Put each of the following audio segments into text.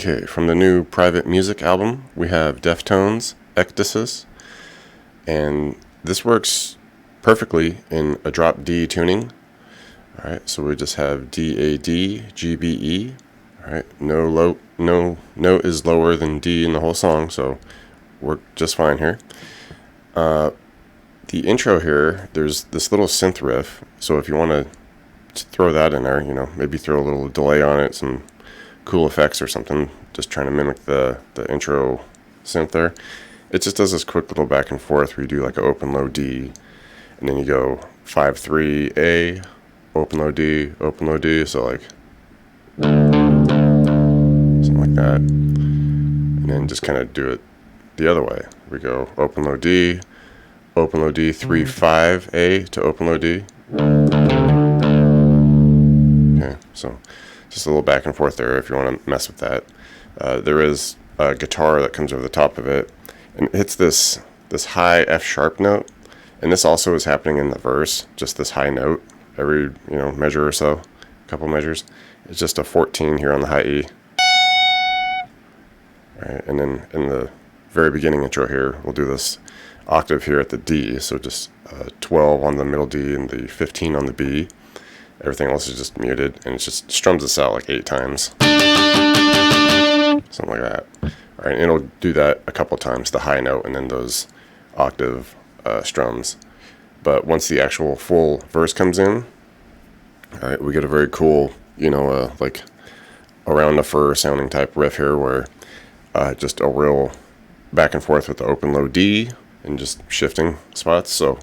Okay, from the new Private Music album, we have Deftones Ecdysis, and this works perfectly in a drop D tuning. Alright, so we just have D, A, D, G, B, E. Alright, no note is lower than D in the whole song, so worked just fine here. The intro here, there's this little synth riff, so if you want to throw that in there, maybe throw a little delay on it, some cool effects or something, just trying to mimic the intro synth there. It just does this quick little back and forth where you do like an open low D, and then you go 5-3 A, open low D, so like something like that, and then just kind of do it the other way. We go open low D, 3-5 A to open low D. Okay, so just a little back and forth there if you want to mess with that. There is a guitar that comes over the top of it, and it hits this high F sharp note, and this also is happening in the verse, just this high note every measure or so, a couple measures. It's just a 14 here on the high E. Right, and then in the very beginning intro here, we'll do this octave here at the D, so just 12 on the middle D and the 15 on the B. Everything else is just muted, and it just strums this out like 8 times. Something like that. Alright, and it'll do that a couple times, the high note and then those octave strums. But once the actual full verse comes in, alright, we get a very cool, like around the fur sounding type riff here where just a real back and forth with the open low D and just shifting spots. So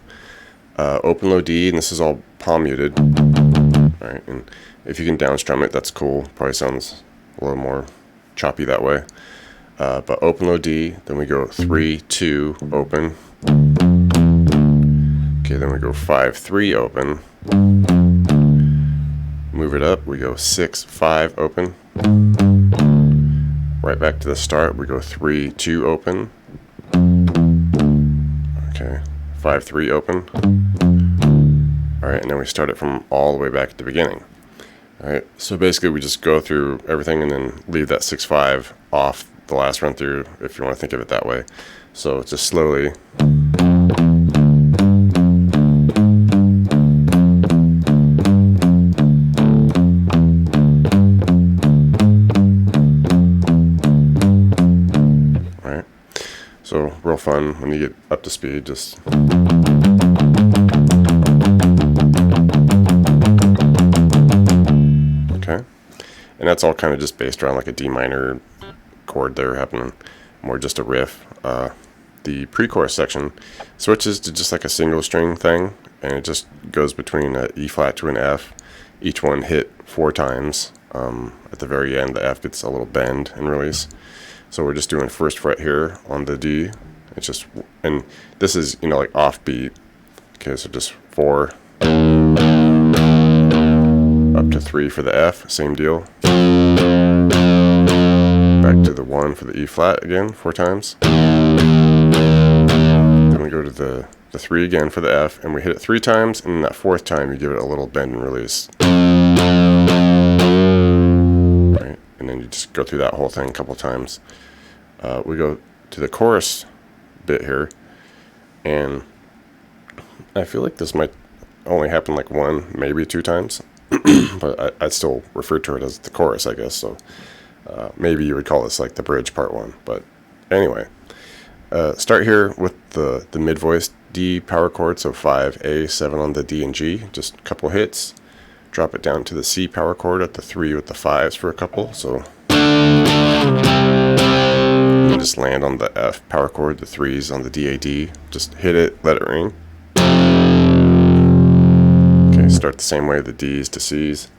open low D, and this is all palm muted. Right, and if you can downstrum it, that's cool. Probably sounds a little more choppy that way. But open low D, then we go 3-2 open. Okay, then we go 5-3 open. Move it up, we go 6-5 open. Right back to the start, we go 3-2 open. Okay, 5-3 open. Alright, and then we start it from all the way back at the beginning. Alright, so basically we just go through everything and then leave that 6-5 off the last run through, if you want to think of it that way. So just slowly. Alright, so real fun when you get up to speed, just... And that's all kind of just based around like a D minor chord there happening, more just a riff. The pre-chorus section switches to just like a single string thing, and it just goes between an E flat to an F, each one hit 4 times. At the very end, the F gets a little bend and release. So we're just doing first fret here on the D. It's just, and this is, like offbeat. Okay, so just 4. Up to 3 for the F, same deal. Back to the 1 for the E flat again, 4 times. Then we go to the 3 again for the F, and we hit it 3 times, and then that 4th time you give it a little bend and release. Right, and then you just go through that whole thing a couple times. We go to the chorus bit here, and I feel like this might only happen like 1, maybe 2 times. But I'd still refer to it as the chorus, I guess. So maybe you would call this like the bridge part 1. But anyway, start here with the mid voice D power chord, so 5 A, 7 on the D and G, just a couple hits. Drop it down to the C power chord at the 3 with the 5s for a couple. So and just land on the F power chord, the 3s on the D A D. Just hit it, let it ring. Start the same way, the D's to C's.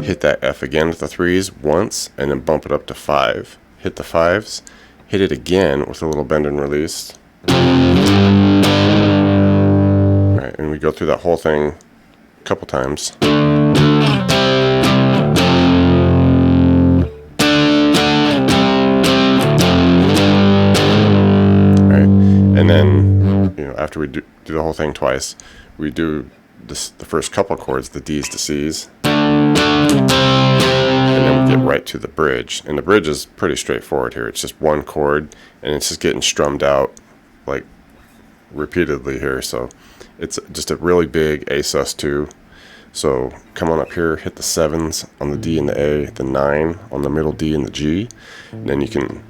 Hit that F again with the 3s once, and then bump it up to 5. Hit the 5s, hit it again with a little bend and release. Alright, and we go through that whole thing a couple times. Alright, and then after we do the whole thing twice, we do the first couple chords, the D's to C's, and then get right to the bridge. And the bridge is pretty straightforward here. It's just one chord, and it's just getting strummed out like repeatedly here. So it's just a really big A sus2. So come on up here, hit the 7s on the D and the A, the 9 on the middle D and the G, and then you can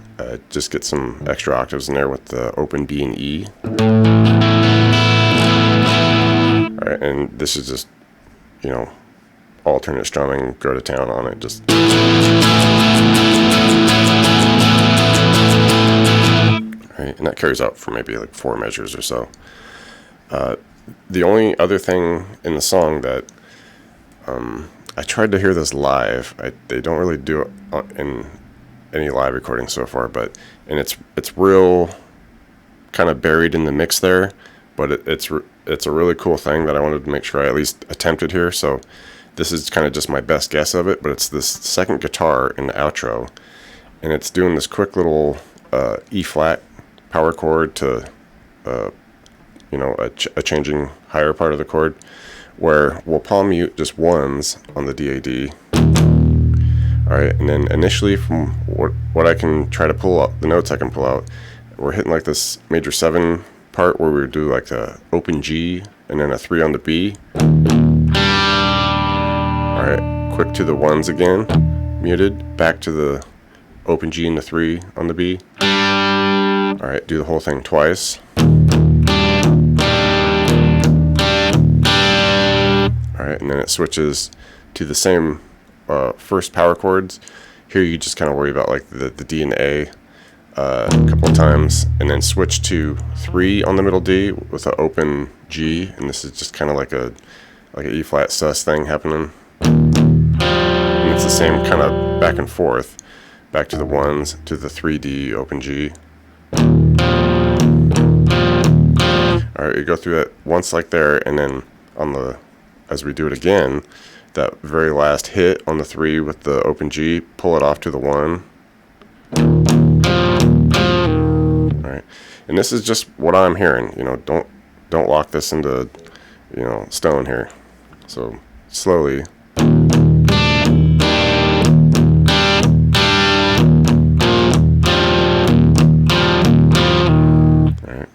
just get some extra octaves in there with the open B and E. Alright, and this is just, you know, alternate strumming, go to town on it. Just right, and that carries out for maybe like 4 measures or so. The only other thing in the song that I tried to hear this live. They don't really do it in any live recording so far, and it's real kind of buried in the mix there. But it's a really cool thing that I wanted to make sure I at least attempted here. So this is kind of just my best guess of it. But it's this second guitar in the outro, and it's doing this quick little E flat power chord to you know, a changing higher part of the chord, where we'll palm mute just 1s on the DAD. Alright, and then initially from what I can try to pull out, the notes I can pull out, we're hitting like this major 7 part where we would do like the open G and then a 3 on the B. Alright, quick to the 1s again, muted, back to the open G and the 3 on the B. Alright, do the whole thing twice. Alright, and then it switches to the same first power chords. Here you just kind of worry about like the D and the A a couple of times, and then switch to 3 on the middle D with an open G, and this is just kind of like an E flat sus thing happening. And it's the same kind of back and forth, back to the 1s, to the 3D open G. Alright, you go through that once like there, and then on the, as we do it again, that very last hit on the 3 with the open G, pull it off to the 1. Alright, and this is just what I'm hearing. You know, don't lock this into, you know, stone here. So slowly. Alright.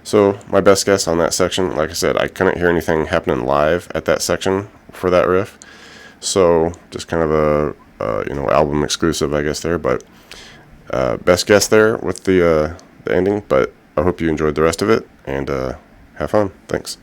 So my best guess on that section, like I said, I couldn't hear anything happening live at that section for that riff. So just kind of a you know, album exclusive, I guess there. But best guess there with the ending. But I hope you enjoyed the rest of it, and have fun. Thanks.